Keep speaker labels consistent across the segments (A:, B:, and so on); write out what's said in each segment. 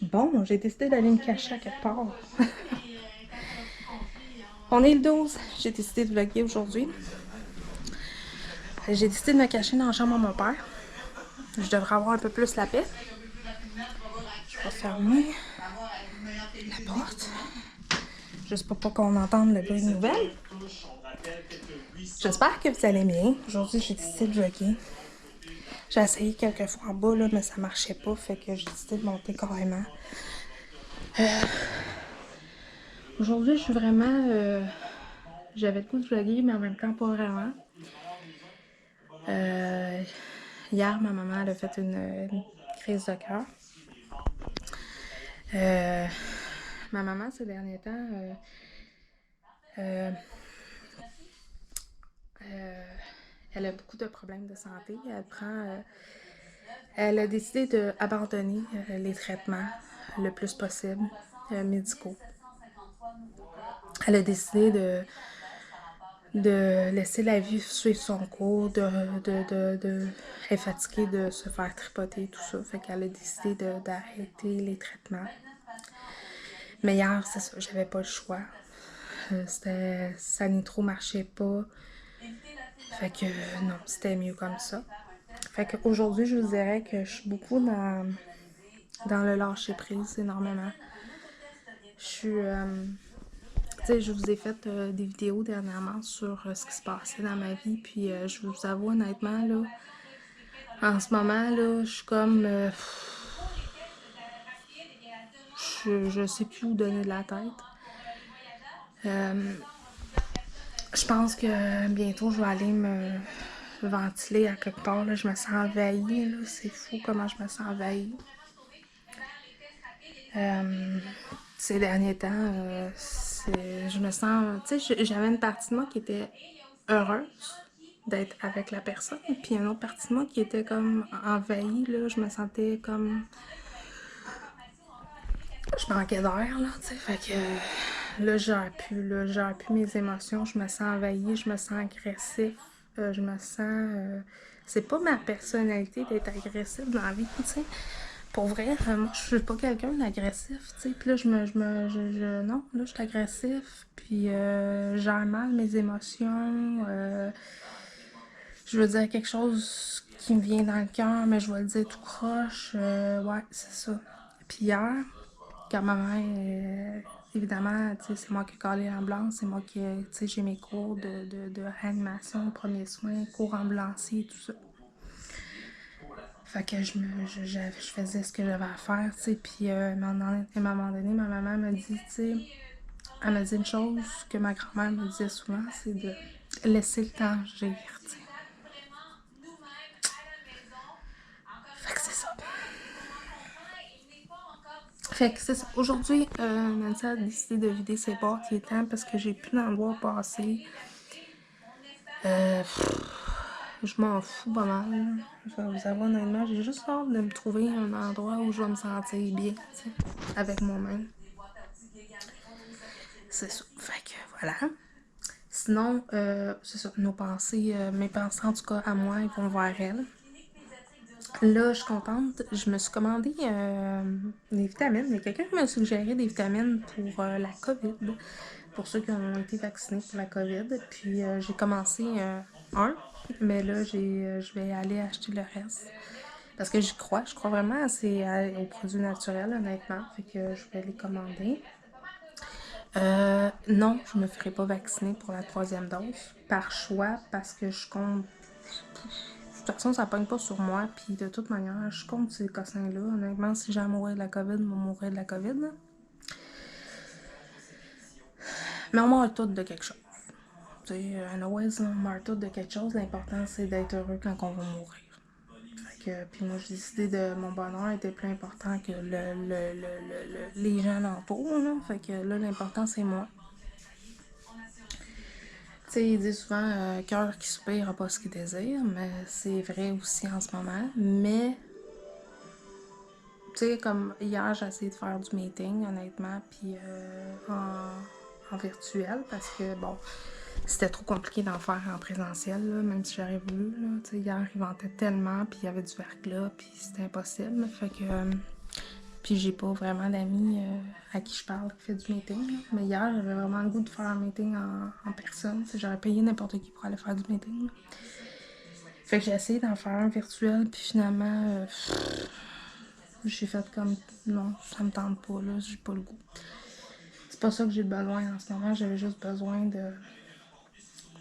A: Bon, j'ai décidé d'aller me cacher à quelque part. On est le 12. J'ai décidé de vlogger aujourd'hui. J'ai décidé de me cacher dans la chambre à mon père. Je devrais avoir un peu plus la paix. Je vais fermer la porte. Juste pour pas qu'on entende le bruit de nouvelles. J'espère que vous allez bien. Aujourd'hui, j'ai décidé de vlogger. J'ai essayé quelques fois en bas, là, mais ça marchait pas. Fait que j'ai décidé de monter carrément. Aujourd'hui, je suis vraiment... j'avais le goût de vlogger, mais en même temps, pas vraiment. Hier, ma maman elle a fait une crise de cœur. Ma maman, ces derniers temps, elle a beaucoup de problèmes de santé. Elle a décidé d'abandonner les traitements le plus possible médicaux. Elle a décidé de laisser la vie suivre son cours, elle est fatiguée de se faire tripoter, tout ça. Fait qu'elle a décidé d'arrêter les traitements. Mais hier, c'est ça, j'avais pas le choix. Ça n'y trop marchait pas. Fait que non, c'était mieux comme ça. Fait qu'aujourd'hui, je vous dirais que je suis beaucoup dans le lâcher prise énormément. Je suis... tu sais, je vous ai fait des vidéos dernièrement sur ce qui se passait dans ma vie, puis je vous avoue honnêtement, là, en ce moment, là, je suis comme... je sais plus où donner de la tête. Je pense que bientôt, je vais aller me ventiler à quelque part, là. Je me sens envahie, là. C'est fou comment je me sens envahie. Ces derniers temps, je me sens... Tu sais, j'avais une partie de moi qui était heureuse d'être avec la personne, puis une autre partie de moi qui était comme envahie, là. Je me sentais comme... Je manquais d'air, là, tu sais. Fait que là, je gère plus mes émotions. Je me sens envahie, je me sens agressif. Je me sens... c'est pas ma personnalité d'être agressive dans la vie, tu sais. Pour vrai, moi, je suis pas quelqu'un d'agressif, tu sais. Puis là, non, là, je suis agressif. Puis, je gère mal mes émotions. Je veux dire quelque chose qui me vient dans le cœur, mais je vais le dire tout croche. Ouais, c'est ça. Puis hier, quand ma mère, évidemment, tu sais, c'est moi qui ai collé l'ambulance, c'est moi qui, tu sais, j'ai mes cours de réanimation, premiers soins, cours ambulancier, tout ça. Fait que je faisais ce que j'avais à faire, tu sais, puis à un moment donné, ma maman m'a dit, tu sais, elle m'a dit une chose que ma grand-mère me disait souvent, c'est de laisser le temps agir, tu sais. Fait que c'est ça. Fait que c'est ça. Aujourd'hui, Nancy a décidé de vider ses boîtes, il est temps parce que j'ai plus d'endroit à passer. Je m'en fous pas mal. Je vais vous avouer honnêtement, j'ai juste hâte de me trouver un endroit où je vais me sentir bien, tu sais, avec moi-même. C'est ça. Fait que voilà. Sinon, c'est ça. Mes pensées en tout cas à moi, ils vont vers elle. Là, je suis contente. Je me suis commandé des vitamines. Il y a quelqu'un qui m'a suggéré des vitamines pour la COVID. Pour ceux qui ont été vaccinés pour la COVID. Puis j'ai commencé un, mais là, je vais aller acheter le reste. Parce que je crois vraiment aux produits naturels, honnêtement. Fait que je vais les commander. Non, je me ferai pas vacciner pour la troisième dose. Par choix, parce que je compte. De toute façon, ça pogne pas sur moi. Puis de toute manière, je compte ces cossins-là. Honnêtement, si j'ai à mourir de la COVID, je vais mourir de la COVID. Là. Mais on meurt tous de quelque chose. Tu sais, anyways, on meurt tous de quelque chose. L'important, c'est d'être heureux quand on va mourir. Fait que, puis moi, j'ai décidé de mon bonheur était plus important que les gens alentours. Là. Fait que là, l'important, c'est moi. Tu sais, ils disent souvent cœur qui soupire n'a pas ce qu'il désire, mais c'est vrai aussi en ce moment. Mais, tu sais, comme hier, j'ai essayé de faire du meeting, honnêtement, puis en virtuel, parce que, bon, c'était trop compliqué d'en faire en présentiel, là, même si j'aurais voulu. Tu sais, hier, il ventait tellement, puis il y avait du verglas, puis c'était impossible. Fait que Puis j'ai pas vraiment d'amis à qui je parle qui fait du meeting. Là. Mais hier, j'avais vraiment le goût de faire un meeting en personne. J'aurais payé n'importe qui pour aller faire du meeting. Là. Fait que j'ai essayé d'en faire un virtuel, puis finalement, j'ai fait comme non, ça me tente pas, là, j'ai pas le goût. C'est pas ça que j'ai besoin en ce moment, j'avais juste besoin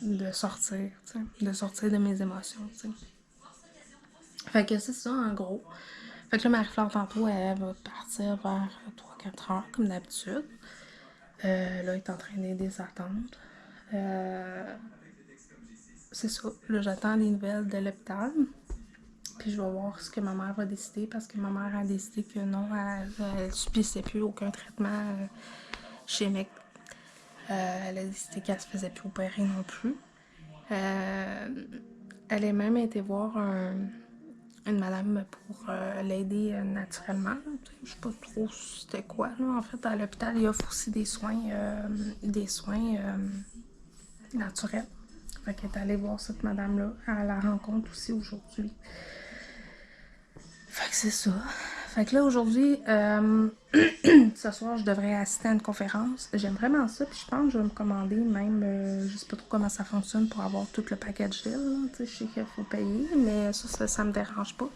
A: de sortir, tu sais, de sortir de mes émotions, tu sais. Fait que c'est ça, en gros. Fait que là, Marie-Flore, tantôt, elle va partir vers 3-4 heures, comme d'habitude. Là, elle est en train d'aider sa tante. C'est ça. Là, j'attends les nouvelles de l'hôpital. Puis je vais voir ce que ma mère va décider parce que ma mère a décidé que non, elle subissait plus aucun traitement chimique. Elle a décidé qu'elle se faisait plus opérer non plus. Elle a même été voir une madame pour l'aider naturellement. Je sais pas trop c'était quoi. Là. En fait, à l'hôpital, il offre aussi des soins naturels. Fait qu'elle est allée voir cette madame-là. Elle la rencontre aussi aujourd'hui. Fait que c'est ça. Fait que là, aujourd'hui, ce soir, je devrais assister à une conférence. J'aime vraiment ça, puis je pense que je vais me commander même, je sais pas trop comment ça fonctionne pour avoir tout le package deal. Je sais qu'il faut payer, mais ça me dérange pas.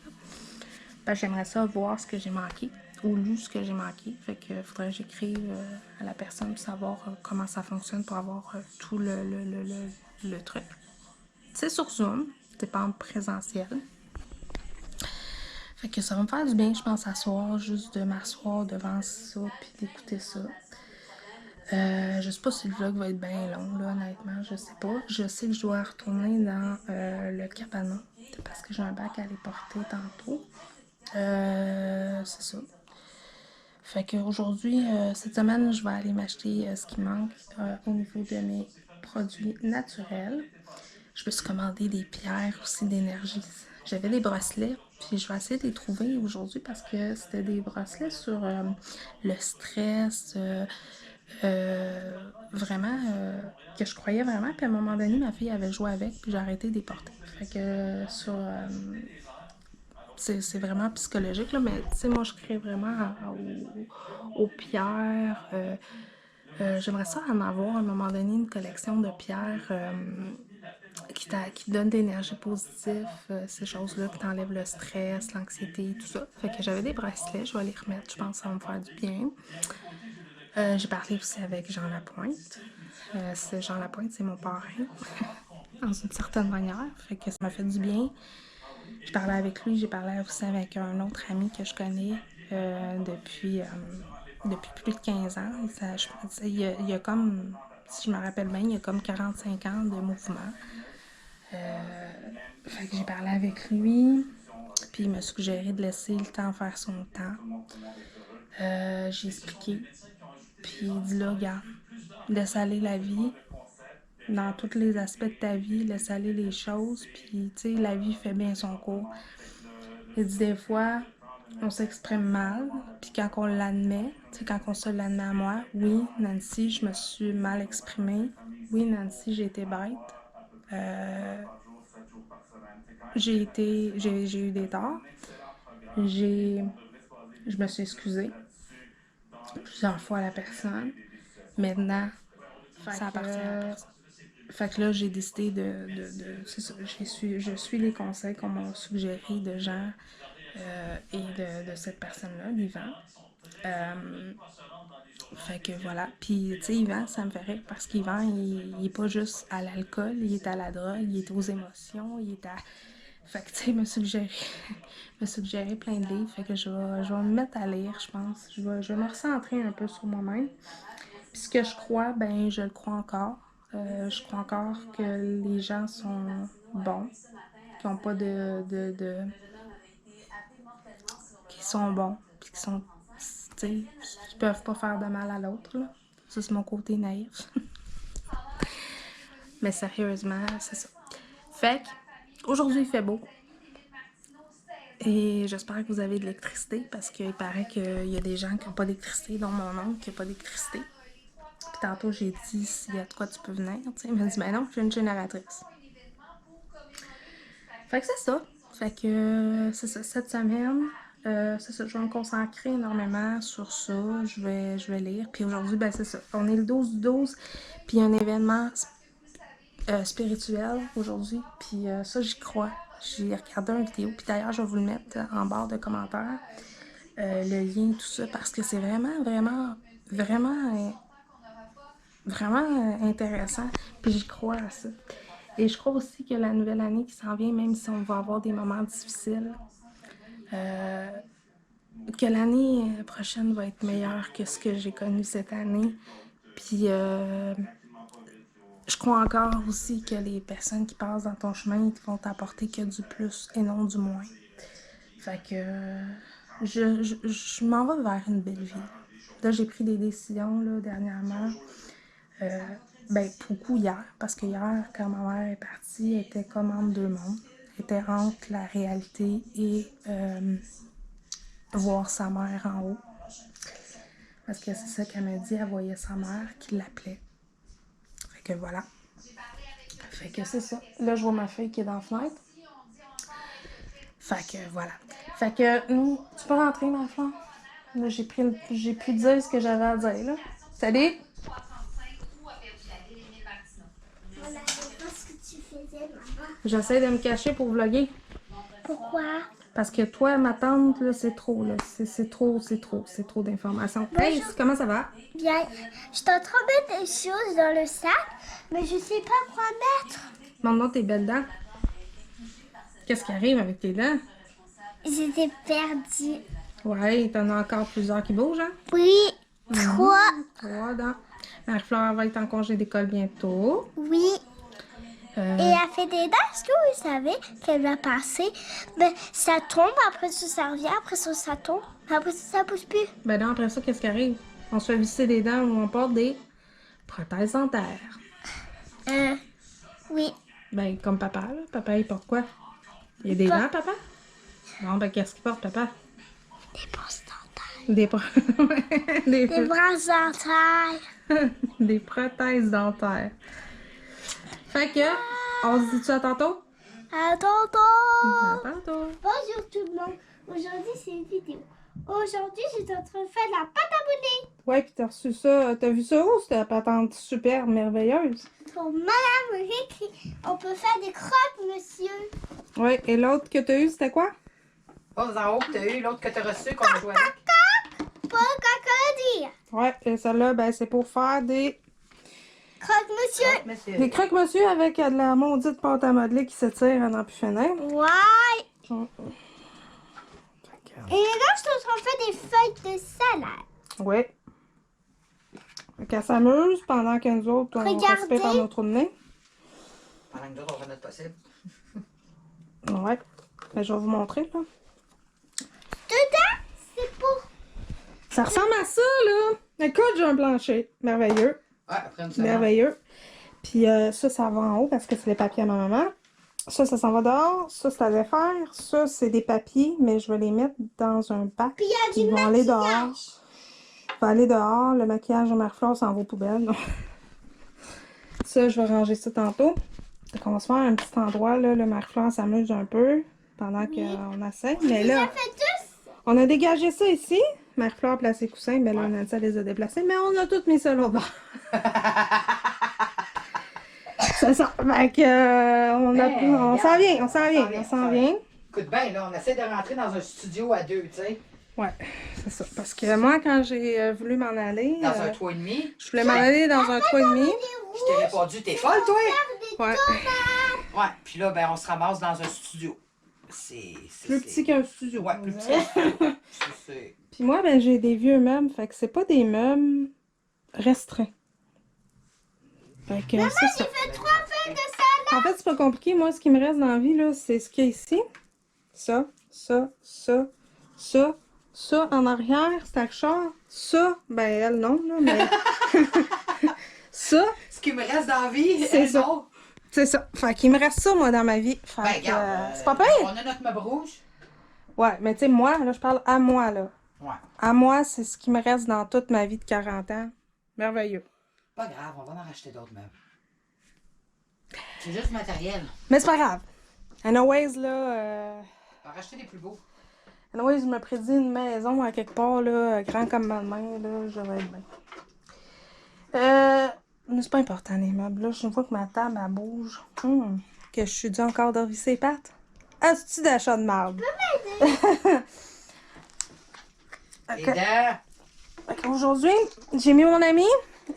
A: Ben, j'aimerais ça voir ce que j'ai manqué, ou lu ce que j'ai manqué. Fait que faudrait que j'écrive à la personne pour savoir comment ça fonctionne pour avoir tout le truc. C'est sur Zoom, c'est pas en présentiel. Fait que ça va me faire du bien, je pense, à soir, juste de m'asseoir devant ça puis d'écouter ça. Je sais pas si le vlog va être bien long, là, honnêtement, je sais pas. Je sais que je dois retourner dans le cabanon parce que j'ai un bac à aller porter tantôt. C'est ça. Fait qu'aujourd'hui, cette semaine, je vais aller m'acheter ce qui manque au niveau de mes produits naturels. Je me suis commandé des pierres aussi d'énergie. J'avais des bracelets, puis je vais essayer de les trouver aujourd'hui parce que c'était des bracelets sur le stress, vraiment, que je croyais vraiment. Puis à un moment donné, ma fille avait joué avec, puis j'ai arrêté de les porter. Fait que sur c'est vraiment psychologique, là, mais tu sais, moi, je crée vraiment aux pierres. J'aimerais ça en avoir à un moment donné une collection de pierres qui donne de l'énergie positive, ces choses-là, qui t'enlèvent le stress, l'anxiété, tout ça. Fait que j'avais des bracelets, je vais les remettre, je pense que ça va me faire du bien. J'ai parlé aussi avec Jean Lapointe. Jean Lapointe, c'est mon parrain, dans une certaine manière, fait que ça m'a fait du bien. Je parlais avec lui, j'ai parlé aussi avec un autre ami que je connais depuis plus de 15 ans. Il y a comme, si je me rappelle bien, il y a comme 45 ans de mouvement. Fait que j'ai parlé avec lui, puis il m'a suggéré de laisser le temps faire son temps. J'ai expliqué, puis il dit là, regarde, laisse aller la vie, dans tous les aspects de ta vie, laisse aller les choses, puis tu sais, la vie fait bien son cours. Il dit des fois, on s'exprime mal, puis quand on l'admet, tu sais, quand on se l'admet à moi, oui, Nancy, je me suis mal exprimée, oui, Nancy, j'ai été bête, j'ai eu des torts, je me suis excusée plusieurs fois à la personne. Maintenant, ça appartient à la personne. Fait que là, j'ai décidé c'est ça, je suis les conseils qu'on m'a suggérés de gens et de cette personne-là, Yvan. Fait que voilà. Puis, tu sais, Yvan, ça me fait rire parce qu'Yvan, il est pas juste à l'alcool, il est à la drogue, il est aux émotions, il est à. Fait que, tu sais, il m'a suggéré, me suggéré plein de livres. Fait que je vais me mettre à lire, je pense. Je vais me recentrer un peu sur moi-même. Puis ce que je crois, ben, je le crois encore. Je crois encore que les gens sont bons, qui ont pas qui sont bons, puis qui sont, tu sais, qui peuvent pas faire de mal à l'autre, là. Ça, c'est mon côté naïf. Mais sérieusement, c'est ça. Fait que, aujourd'hui, il fait beau. Et j'espère que vous avez de l'électricité parce qu'il paraît qu'il y a des gens qui n'ont pas d'électricité, dont mon oncle qui n'a pas d'électricité. Puis tantôt, j'ai dit, s'il y a de quoi tu peux venir, tu sais. Il m'a dit, ben non, j'ai une génératrice. Fait que c'est ça. Fait que c'est ça, cette semaine, C'est ça, je vais me concentrer énormément sur ça. Je vais lire. Puis aujourd'hui, ben c'est ça. On est le 12 du 12. Puis il y a un événement spirituel aujourd'hui. Puis ça, j'y crois. J'ai regardé une vidéo. Puis d'ailleurs, je vais vous le mettre en barre de commentaires. Le lien, tout ça. Parce que c'est vraiment, vraiment, vraiment, vraiment intéressant. Puis j'y crois à ça. Et je crois aussi que la nouvelle année qui s'en vient, même si on va avoir des moments difficiles, que l'année prochaine va être meilleure que ce que j'ai connu cette année. Puis je crois encore aussi que les personnes qui passent dans ton chemin, ils vont t'apporter que du plus et non du moins. Fait que je m'en vais vers une belle vie. Là, j'ai pris des décisions là, dernièrement. Ben, beaucoup hier, parce que hier, quand ma mère est partie, elle était comme entre deux mondes. Elle était entre la réalité et voir sa mère en haut. Parce que c'est ça qu'elle m'a dit, elle voyait sa mère qui l'appelait. Fait que voilà. Fait que c'est ça. Là, je vois ma fille qui est dans la fenêtre. Fait que voilà. Fait que tu peux rentrer, ma fleur. Là, j'ai pu dire ce que j'avais à dire, là. Salut!
B: On n'avait pas ce que tu faisais, maman.
A: J'essaie de me cacher pour vlogger.
B: Pourquoi?
A: Parce que toi, ma tante, là, c'est trop, là. C'est trop d'informations. Hey, comment ça va?
B: Bien, je suis en train de mettre des choses dans le sac, mais je sais pas quoi mettre.
A: Montre-moi tes belles dents. Qu'est-ce qui arrive avec tes dents?
B: J'étais perdue.
A: Ouais, t'en as encore plusieurs qui bougent, hein?
B: Oui, 3.
A: 3 dents. Marie-Fleur va être en congé d'école bientôt.
B: Oui. Et elle fait des dents. Est-ce que vous savez qu'elle va passer? Ben, ça tombe, après ça revient, après ça tombe, après ça pousse plus.
A: Ben non, après ça, qu'est-ce qui arrive? On se fait visser des dents ou on porte des prothèses dentaires.
B: Oui.
A: Ben, comme papa, là. Papa, il porte quoi? Il y a des dents, papa? Non, ben, qu'est-ce qu'il porte, papa?
B: Des brosses dentaires.
A: Des
B: Des brosses dentaires.
A: des prothèses dentaires. Fait que, on se dit-tu à tantôt?
B: À tantôt.
A: À tantôt.
B: Bonjour tout le monde. Aujourd'hui, c'est une vidéo. Aujourd'hui, j'étais en train de faire de la pâte à modeler.
A: Ouais, pis t'as reçu ça. T'as vu ça où, cette patente super merveilleuse?
B: Pour Madame Récré, on peut faire des crottes, monsieur.
A: Ouais, et l'autre que t'as eu, c'était quoi?
C: Pas en haut que t'as eu, l'autre que t'as reçu qu'on a joué avec.
B: Pour crocodile.
A: Ouais, et celle-là, ben, c'est pour faire des
B: Croque, monsieur.
C: Monsieur.
A: Des croque-monsieur avec de la maudite pâte à modeler qui s'étire à n'en plus finir.
B: Ouais.
A: Fait
B: Et là, je suis en train de faire des feuilles de salade.
A: que, ouais. Fait qu'elle s'amuse pendant que nous autres, on
B: Regardez.
A: respire par nos trous de nez.
C: Pendant que nous autres, on fait notre possible.
A: Ouais. Ben, je vais vous montrer, là.
B: Dedans, c'est pour...
A: Ça ressemble à ça, là. Écoute, j'ai un plancher. Merveilleux.
C: Ouais, après une semaine.
A: Merveilleux. Puis ça va en haut parce que c'est les papiers à ma maman. Ça s'en va dehors. Ça, c'est à défaire. Ça, c'est des papiers, mais je vais les mettre dans un bac.
B: Puis il y a
A: Ils
B: du
A: vont aller dehors.
B: maquillage.
A: Je vais aller dehors. Le maquillage de Marie-Fleur s'en va aux poubelles. Ça, je vais ranger ça tantôt. Donc, on va se faire un petit endroit, là. Le Marie-Fleur s'amuse un peu pendant qu'on essaie. Mais là,
B: Ça fait tous.
A: on a dégagé ça ici. Marie-Fleur a placé les coussins. Mais là, on a dit, elle les a déplacés. Mais on a toutes mis ça là-bas. C'est ça. Fait que, on s'en vient.
C: Écoute bien, là, on essaie de rentrer dans un studio à deux, tu sais.
A: Ouais, c'est ça. Parce que moi, quand j'ai voulu m'en aller,
C: Dans un 3,5.
A: je voulais m'en aller dans un 3,5.
C: Je t'ai répondu, t'es folle, toi?
A: Ouais.
C: Ouais, puis là, ben, on se ramasse dans un studio. C'est.
A: Plus petit qu'un studio.
C: Ouais, plus petit qu'un studio. C'est.
A: Puis moi, ben, j'ai des vieux meubles. Fait que c'est pas des meubles restreints. Fait que c'est ça.
B: J'ai fait 3 feuilles de salade.
A: En fait, c'est pas compliqué. Moi, ce qui me reste dans la vie, là, c'est ce qu'il y a ici. Ça, ça, ça, ça. Ça, en arrière, c'est Achard. Ça, ben, elle, non, là, mais... ça,
C: Ce qui me reste dans la vie,
A: C'est
C: elle,
A: ça.
C: non.
A: c'est ça. Fait qu'il me reste ça, moi, dans ma vie. Fait
C: Ben,
A: que,
C: regarde.
A: c'est pas pire.
C: On a notre meuble rouge.
A: Ouais, mais tu sais, moi, là, je parle à moi, là.
C: Ouais.
A: À moi, c'est ce qui me reste dans toute ma vie de 40 ans. Merveilleux.
C: Pas grave, on va en racheter d'autres meubles. C'est juste du matériel.
A: Mais c'est pas grave. Anyways, là,
C: On va racheter des plus beaux.
A: Oui, je me prédis une maison à quelque part, là, grand comme ma main, là, je vais être bien. Mais c'est pas important, les meubles, là. Je vois que ma table, elle bouge. Que je suis due encore de revisser les pattes. Ah, c'est-tu d'achat de marde?
C: Et là,
A: Aujourd'hui, j'ai mis mon amie,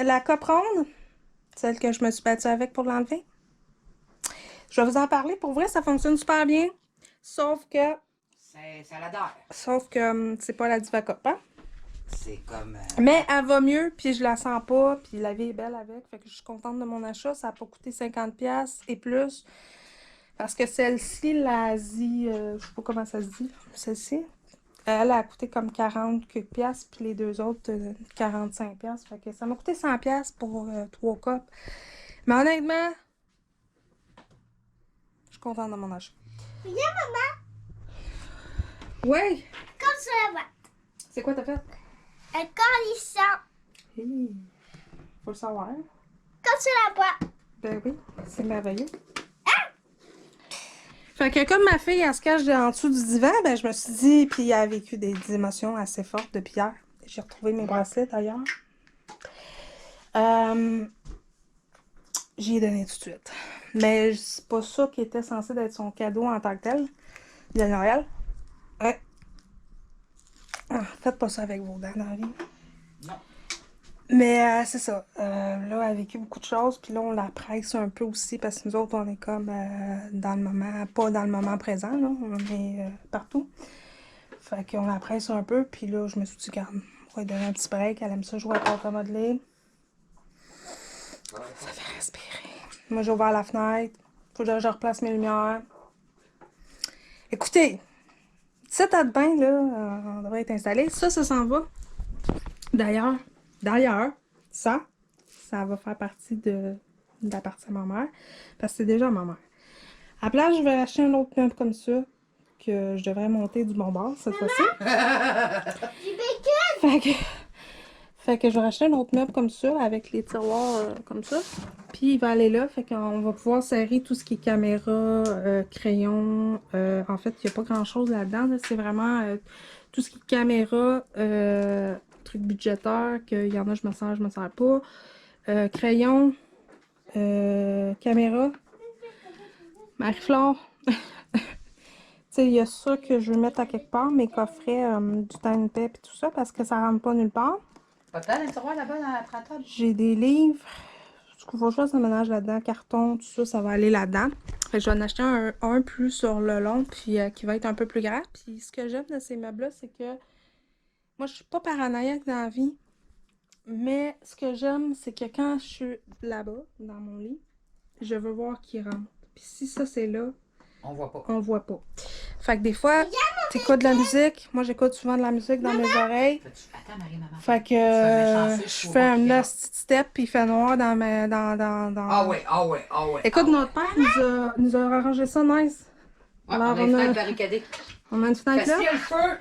A: la cope ronde, celle que je me suis battue avec pour l'enlever. Je vais vous en parler. Pour vrai, ça fonctionne super bien. Sauf que
C: ça l'adore.
A: c'est pas la Diva Cup, hein?
C: C'est comme...
A: Mais elle va mieux, puis je la sens pas, puis la vie est belle avec. Fait que je suis contente de mon achat. Ça a pas coûté 50$ et plus. Parce que celle-ci, l'Asie, je sais pas comment ça se dit, celle-ci, elle a coûté comme 40 quelques piastres, puis les deux autres, 45$. Fait que ça m'a coûté 100$ pour 3 copes. Mais honnêtement, je suis contente de mon achat.
B: Regarde, maman.
A: Oui!
B: Comme sur la boîte.
A: C'est quoi t'as fait?
B: Un cornichon.
A: Hey, faut le savoir.
B: Comme sur la boîte.
A: Ben oui, c'est merveilleux. Fait que comme ma fille, elle se cache en dessous du divan, ben je me suis dit, puis elle a vécu des émotions assez fortes depuis hier. J'ai retrouvé mes bracelets d'ailleurs. J'y ai donné tout de suite. Mais c'est pas ça qui était censé être son cadeau en tant que tel de Noël. Ouais. Ah, faites pas ça avec vos dents dans la vie.
C: Non.
A: Mais c'est ça. Là, elle a vécu beaucoup de choses. Puis là, on la presse un peu aussi parce que nous autres, on est comme dans le moment, pas dans le moment présent, là. On est partout. Fait qu'on la presse un peu. Puis là, je me suis dit, regarde, on va lui donner un petit break. Elle aime ça jouer à pâte à modeler. Ça fait respirer. Moi, j'ai ouvert la fenêtre. Faut que je replace mes lumières. Écoutez, cet tas de bain, là, on devrait être installé. Ça s'en va. D'ailleurs, ça va faire partie de la partie à ma mère. Parce que c'est déjà ma mère. À la place, je vais acheter un autre meuble comme ça. Que je devrais monter du bon bord cette fois-ci.
B: Du bacon.
A: Fait que je vais racheter un autre meuble comme ça, avec les tiroirs comme ça. Puis il va aller là, fait qu'on va pouvoir serrer tout ce qui est caméra, crayon. En fait, il n'y a pas grand-chose là-dedans. Là. C'est vraiment tout ce qui est caméra, trucs budgétaires, qu'il y en a, je me sers pas. Crayon, caméra. Marie-Flore. Tu sais, il y a ça que je veux mettre à quelque part, mes coffrets, du temps de paix et tout ça, parce que ça rentre pas nulle part.
C: Pas de temps d'un tiroir là-bas dans la table.
A: J'ai des livres. Ce qu'il faut choisir, ça ménage là-dedans. Carton, tout ça, ça va aller là-dedans. Fait que je vais en acheter un plus sur le long, puis qui va être un peu plus grand. Puis ce que j'aime de ces meubles-là, c'est que moi, je suis pas paranoïaque dans la vie. Mais ce que j'aime, c'est que quand je suis là-bas, dans mon lit, je veux voir qui rentre. Puis si ça, c'est là,
C: On voit pas.
A: on voit pas. Fait que des fois, t'écoutes de la musique. Moi, j'écoute souvent de la musique dans mes oreilles.
C: Attends, Marie-Maman.
A: Fait que je fais un petit step puis il fait noir dans mes.
C: Ah ouais.
A: Écoute, notre père nous a arrangé ça nice.
C: Ouais,
A: Alors,
C: on a une fenêtre barricadée.
A: On a une fenêtre
C: Parce
A: là.
C: qu'il y a le feu,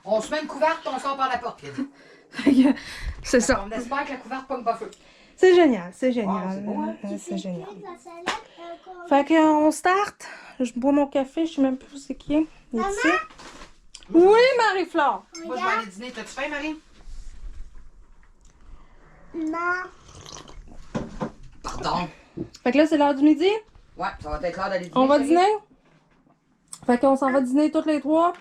C: on se met une couverte et on sort par la porte.
A: Fait que, c'est ça.
C: On espère que la couverte pogne pas feu.
A: C'est génial, c'est
C: Wow,
A: génial.
C: c'est beau, hein?
A: C'est génial.
B: La salade,
A: Fait que on start. Je bois mon café, je sais même plus où c'est qui est. Il est ici. Oui, Marie-Flore.
C: Moi, je vais aller dîner. T'as-tu faim, Marie?
B: Non.
C: Pardon.
A: Fait que là, c'est l'heure du midi.
C: Ouais, ça va être l'heure d'aller dîner.
A: On va
C: chérie.
A: dîner. Fait qu'on s'en va dîner toutes les trois.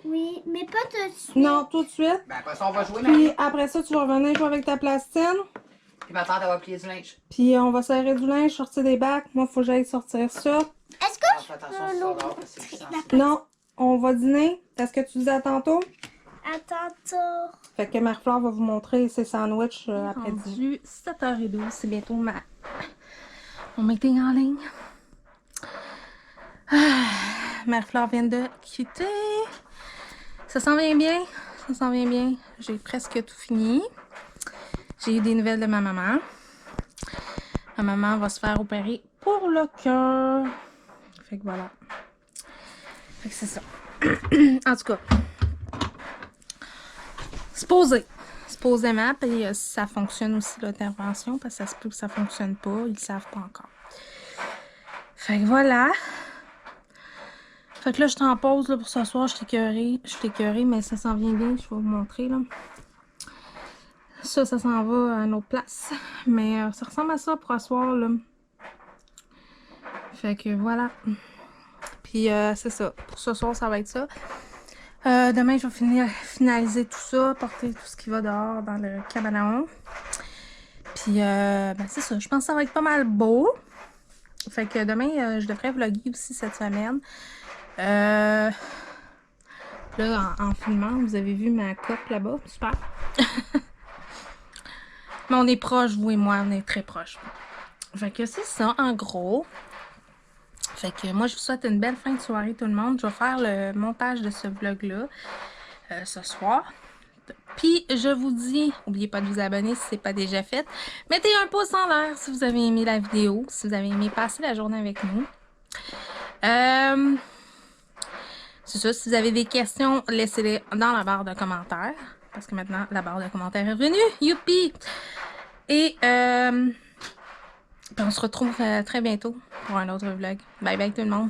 B: Oui, mais pas tout de suite.
A: Non, tout de suite.
C: Ben, après ça, on va jouer,
A: Puis
C: Marie.
A: après ça, tu vas revenir jouer avec ta plastine.
C: Puis ma tante, elle va plier du linge.
A: Puis on va serrer du linge, sortir des bacs. Moi, faut que j'aille sortir ça.
B: Est-ce que
C: Fais attention sur ça dehors, parce que c'est juste
A: Non, on va dîner. Est-ce que tu dis à tantôt?
B: Attends.
A: Fait que Marie-Flore va vous montrer ses sandwichs après dîner. 7h12, c'est bientôt mon meeting en ligne. Marie-Flore vient de quitter. Ça s'en vient bien. Ça s'en vient bien. J'ai presque tout fini. J'ai eu des nouvelles de ma maman. Ma maman va se faire opérer pour le cœur. Fait que voilà. Fait que c'est ça. En tout cas. Supposément, puis ça fonctionne aussi l'intervention, parce que ça se peut que ça fonctionne pas. Ils le savent pas encore. Fait que voilà. Fait que là, je suis en pause là, pour ce soir. Je suis écœurée, mais ça s'en vient bien. Je vais vous montrer, là. Ça s'en va à une autre place. Mais ça ressemble à ça pour ce soir, là. Fait que voilà. Puis c'est ça. Pour ce soir, ça va être ça. Demain, je vais finaliser tout ça, porter tout ce qui va dehors dans le cabanon. Puis, ben c'est ça. Je pense que ça va être pas mal beau. Fait que demain, je devrais vlogger aussi cette semaine. Là, en filmant, vous avez vu ma coupe là-bas. Super. Mais on est proches, vous et moi. On est très proches. Fait que c'est ça, en gros. Fait que moi, je vous souhaite une belle fin de soirée, tout le monde. Je vais faire le montage de ce vlog-là ce soir. Puis, je vous dis, n'oubliez pas de vous abonner si ce n'est pas déjà fait. Mettez un pouce en l'air si vous avez aimé la vidéo, si vous avez aimé passer la journée avec nous. C'est ça, si vous avez des questions, laissez-les dans la barre de commentaires. Parce que maintenant, la barre de commentaires est revenue. Youpi! Et on se retrouve très bientôt pour un autre vlog. Bye bye tout le monde!